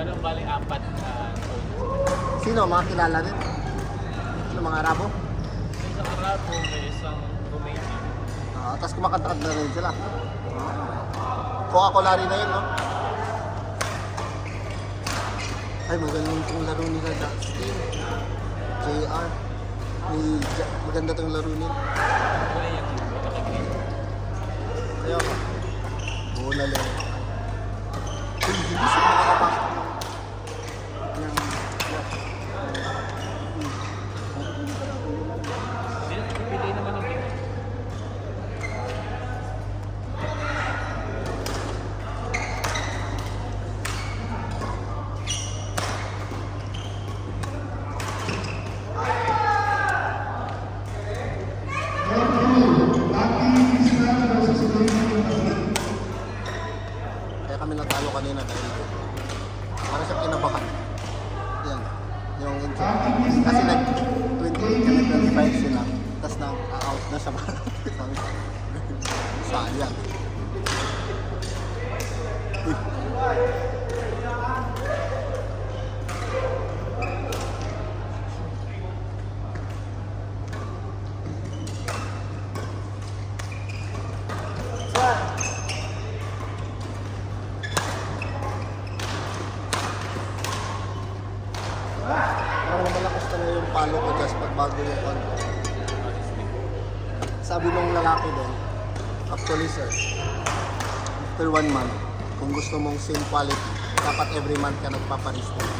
Pero bali apat na Sino? Mga kilala din? Sino? Mga Arabo? may isang Arabo, may isang Romanian. Tapos kumakanta na rin sila. Coca-Cola rin na yun, no? Ay, magaling itong laro nila, Justin. JR. Maganda itong laro nila. Wala yung nakagreen. Ayaw ka. Buo na lang. Uy, hindi siya makakapasok ng... Hindi, pipili naman ng game. Kaya kami natalo kanina dahil para sa kinabahan. Yan. Yung intro. Kasi nag-28 kami 25 sila. Tapos na-out na siya. Sabi ko, sayang. Parang malakas na yung palo ko just pag bago yung ano. Sabi nung lalaki doon, actually sir, after 1 month, kung gusto mong same quality, dapat every month ka nagpaparestore.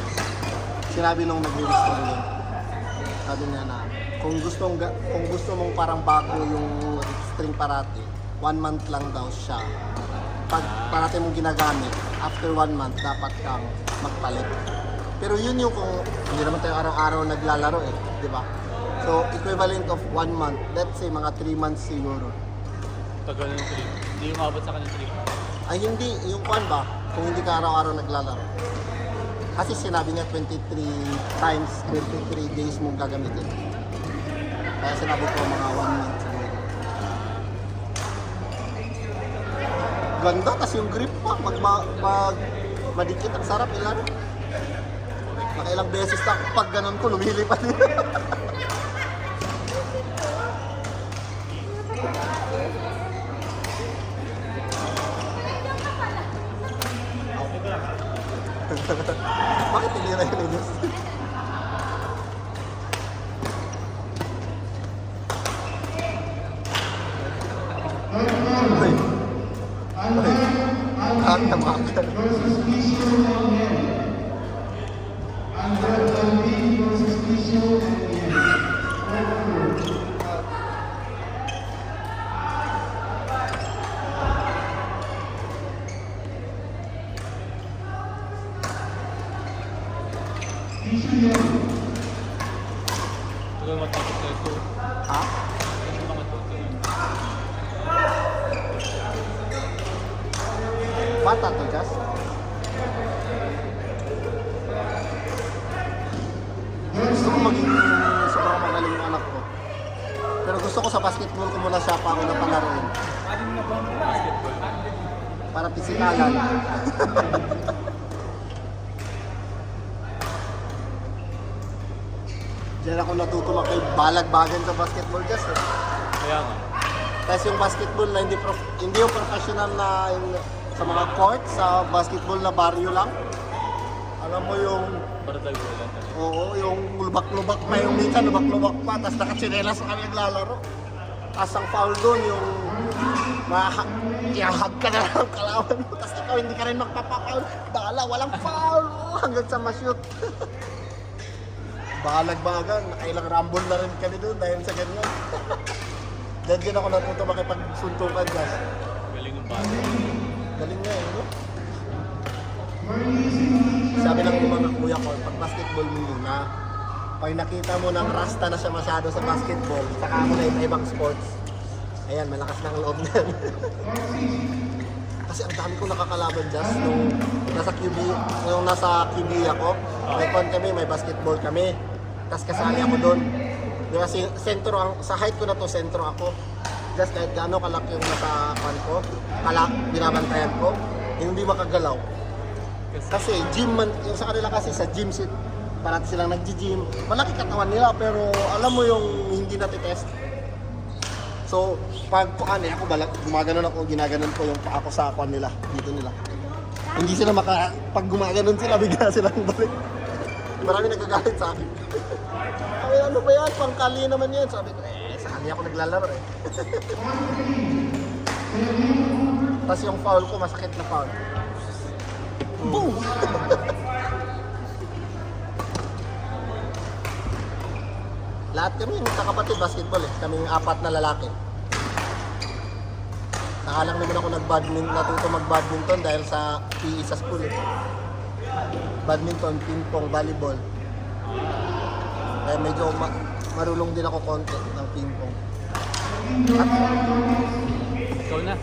Sinabi nung nagre-restore yun, sabi niya na, kung gusto mong parang bago yung string parati, 1 month lang daw siya. Pag parati mong ginagamit, after 1 month, dapat kang magpalit. Pero yun yung kung hindi naman tayo araw-araw naglalaro eh, di ba? So, equivalent of 1 month, let's say mga 3 months siguro. Tagal ng 3. Hindi umabot sa kanyang 3. Ay hindi, yung kwan ba, kung hindi ka araw-araw naglalaro. Kasi sinabi niya 23 times, 23 days mong gagamitin. Kaya sinabi ko mga 1 month siguro. Ganda, tas yung grip pa, pag madikit, ang sarap ilaro. Nakailang beses na pag ganun ko, lumilipad. Bakit hindi na yun yun? Ay. Ay. Kaya makakal. Tagal matapos na ito. Ha? Ano mga toto yun? Bata to, Jess? Gusto ko maging sobrang magaling yung anak ko. Pero gusto ko sa basketball ko muna siya pa ako na palaruin. Ano na ba ang basketball? Para pisikalan. Diyan ako natuto makibalabagan sa basketball, Jess eh. Kaya nga. Tapos yung basketball na hindi yung professional na yung, sa mga court, sa basketball na barrio lang. Alam mo yung, Para dagulan talaga. oo, yung lubak-lubak pa yung minsan, lubak-lubak pa, tapos nakatsinelas sa kami naglalaro. Tapos ang foul doon, yung ihahag ka na lang ang kalawan mo, tapos ikaw hindi ka rin magpapafoul. Bahala, walang foul, hanggang sa ma-shoot. Bahalag-bagan, nakailang rumble na rin kami doon dahil sa ganyan. Diyan din ako natuto makipagsuntukan dyan. Galing ng bata. Galing nga eh, no? Sabi ng mga kuya ko, pag basketball mo muna, pag nakita mo ng rasta na siya masyado sa basketball, saka mo na ibang sports. Ayan, malakas na ang loob na yan. Kasi ang dami ko nakakalaban just nung nasa QB ako. May pon kami, may basketball kami. Tapos kasali ako doon. Kasi sa height ko na to, sentro ako. Just kahit gaano kalaki yung nasa pan ko, binabantayan ko, hindi makagalaw. Kasi gym man, yung sa kanila kasi sa gym, parati silang nag-gym. Malaki katawan nila pero alam mo yung hindi natitest. So, pag ako gumaganon ako, ginaganon ko yung paa ko sa kwan nila, dito nila. Hindi sila pag gumaganon sila, bigla silang balik. Marami nagagalit sa akin. Sabi, ano ba yan? Pangkali naman yan. Sabi ko, sa kanya ako naglalaro eh. Tapos yung foul ko, masakit na foul. Boom! Lahat kami yung kakapatid basketball eh. Kaming 4 na lalaki. Saka lang naman ako natuto mag-badminton dahil sa PE sa school eh. Badminton, ping-pong, volleyball. Kaya medyo marulong din ako konti ng ping-pong. Ikaw na.